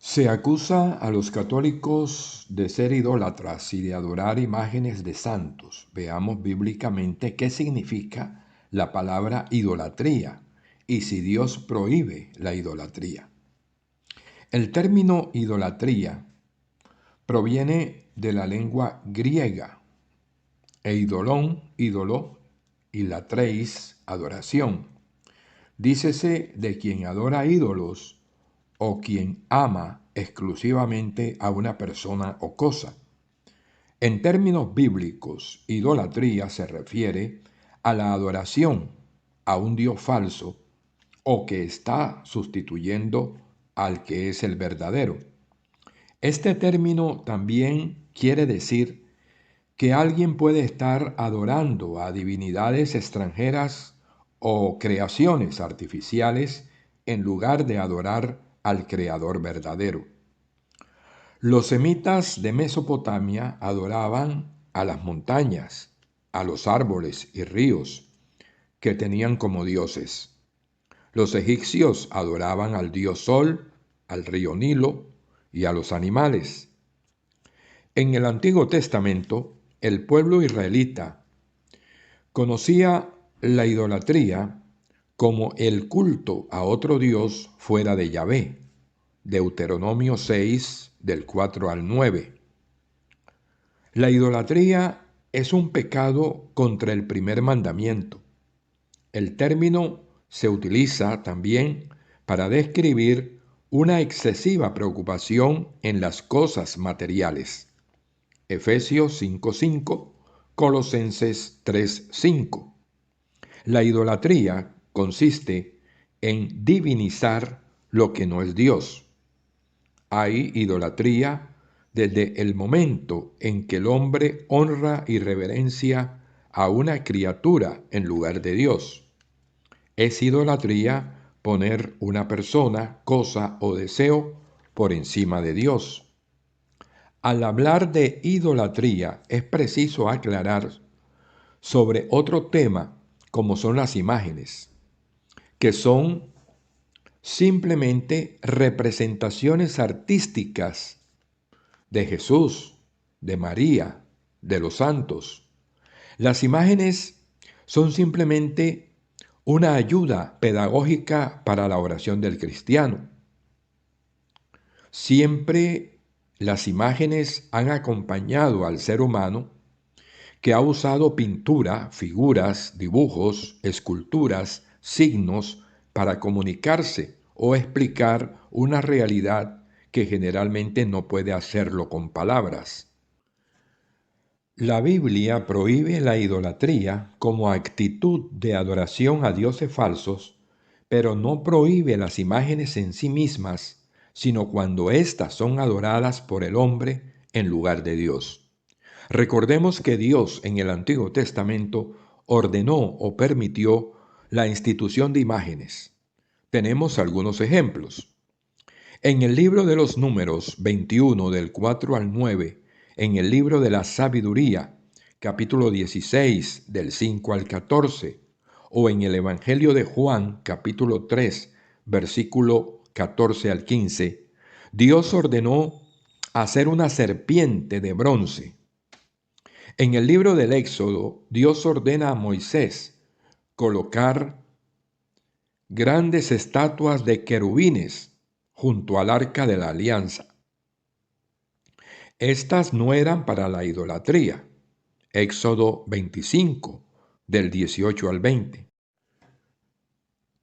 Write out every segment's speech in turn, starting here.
Se acusa a los católicos de ser idólatras y de adorar imágenes de santos. Veamos bíblicamente qué significa la palabra idolatría y si Dios prohíbe la idolatría. El término idolatría proviene de la lengua griega, ídolo, y latreis, adoración. Dícese de quien adora ídolos o quien ama exclusivamente a una persona o cosa. En términos bíblicos, idolatría se refiere a la adoración a un Dios falso o que está sustituyendo al que es el verdadero. Este término también quiere decir que alguien puede estar adorando a divinidades extranjeras o creaciones artificiales en lugar de adorar al Creador verdadero. Los semitas de Mesopotamia adoraban a las montañas, a los árboles y ríos que tenían como dioses. Los egipcios adoraban al dios Sol, al río Nilo y a los animales. En el Antiguo Testamento, el pueblo israelita conocía la idolatría como el culto a otro dios fuera de Yahvé. Deuteronomio 6, del 4 al 9. La idolatría es un pecado contra el primer mandamiento. El término se utiliza también para describir una excesiva preocupación en las cosas materiales. Efesios 5:5, Colosenses 3:5. La idolatría consiste en divinizar lo que no es Dios. Hay idolatría desde el momento en que el hombre honra y reverencia a una criatura en lugar de Dios. Es idolatría poner una persona, cosa o deseo por encima de Dios. Al hablar de idolatría es preciso aclarar sobre otro tema como son las imágenes, que son simplemente representaciones artísticas de Jesús, de María, de los santos. Las imágenes son simplemente una ayuda pedagógica para la oración del cristiano. Siempre las imágenes han acompañado al ser humano que ha usado pintura, figuras, dibujos, esculturas, signos para comunicarse o explicar una realidad que generalmente no puede hacerlo con palabras. La Biblia prohíbe la idolatría como actitud de adoración a dioses falsos, pero no prohíbe las imágenes en sí mismas, sino cuando éstas son adoradas por el hombre en lugar de Dios. Recordemos que Dios en el Antiguo Testamento ordenó o permitió la institución de imágenes. Tenemos algunos ejemplos. En el libro de los Números 21 del 4 al 9, en el libro de la Sabiduría, capítulo 16 del 5 al 14, o en el Evangelio de Juan, capítulo 3, versículo 14 al 15, Dios ordenó hacer una serpiente de bronce. En el libro del Éxodo, Dios ordena a Moisés colocar grandes estatuas de querubines junto al arca de la alianza. Estas no eran para la idolatría. Éxodo 25, del 18 al 20.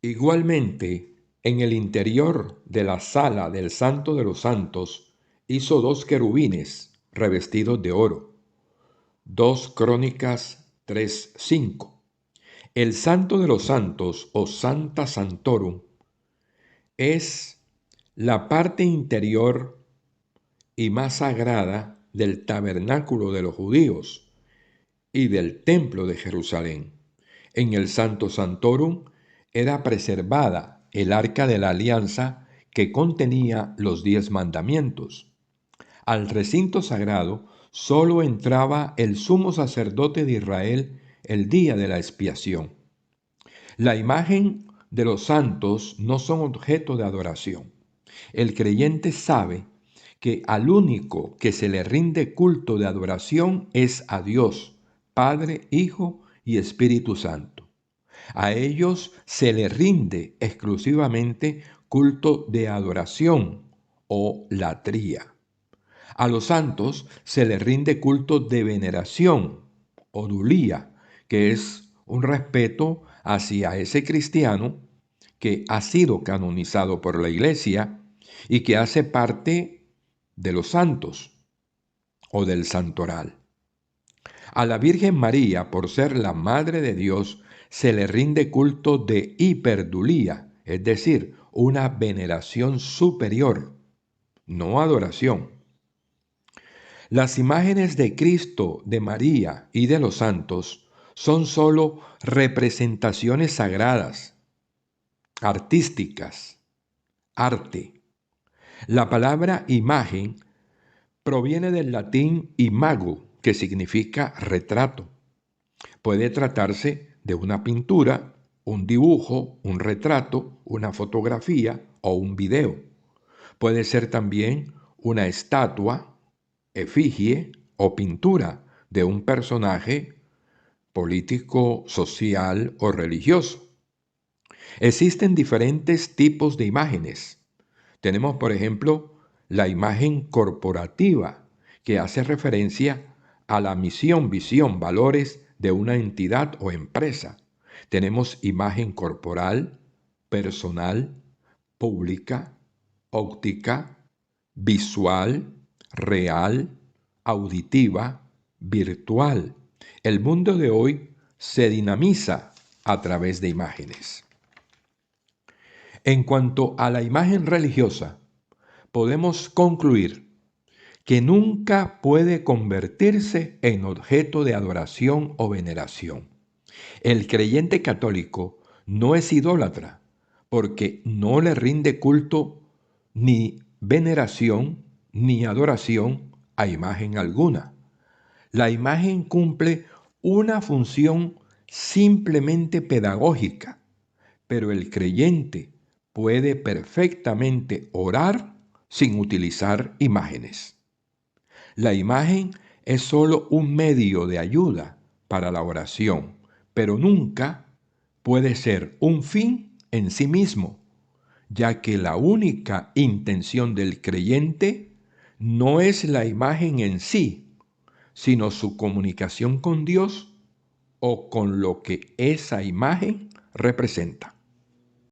Igualmente, en el interior de la sala del Santo de los Santos, hizo 2 querubines revestidos de oro. 2 Crónicas 3:5. El Santo de los Santos, o Sancta Sanctorum, es la parte interior y más sagrada del tabernáculo de los judíos y del templo de Jerusalén. En el Santo Sanctorum era preservada el arca de la alianza que contenía los 10 mandamientos. Al recinto sagrado solo entraba el sumo sacerdote de Israel el día de la expiación. La imagen de los santos no son objeto de adoración. El creyente sabe que al único que se le rinde culto de adoración es a Dios, Padre, Hijo y Espíritu Santo. A ellos se le rinde exclusivamente culto de adoración o latría. A los santos se les rinde culto de veneración o dulía, que es un respeto hacia ese cristiano que ha sido canonizado por la Iglesia y que hace parte de los santos o del santoral. A la Virgen María, por ser la Madre de Dios, se le rinde culto de hiperdulía, es decir, una veneración superior, no adoración. Las imágenes de Cristo, de María y de los santos son sólo representaciones sagradas, artísticas, arte. La palabra imagen proviene del latín imago, que significa retrato. Puede tratarse de una pintura, un dibujo, un retrato, una fotografía o un video. Puede ser también una estatua, efigie o pintura de un personaje político, social o religioso. Existen diferentes tipos de imágenes. Tenemos, por ejemplo, la imagen corporativa, que hace referencia a la misión, visión, valores de una entidad o empresa. Tenemos imagen corporal, personal, pública, óptica, visual, real, auditiva, virtual. El mundo de hoy se dinamiza a través de imágenes. En cuanto a la imagen religiosa, podemos concluir que nunca puede convertirse en objeto de adoración o veneración. El creyente católico no es idólatra porque no le rinde culto ni veneración ni adoración a imagen alguna. La imagen cumple una función simplemente pedagógica, pero el creyente puede perfectamente orar sin utilizar imágenes. La imagen es solo un medio de ayuda para la oración, pero nunca puede ser un fin en sí mismo, ya que la única intención del creyente no es la imagen en sí, sino su comunicación con Dios o con lo que esa imagen representa.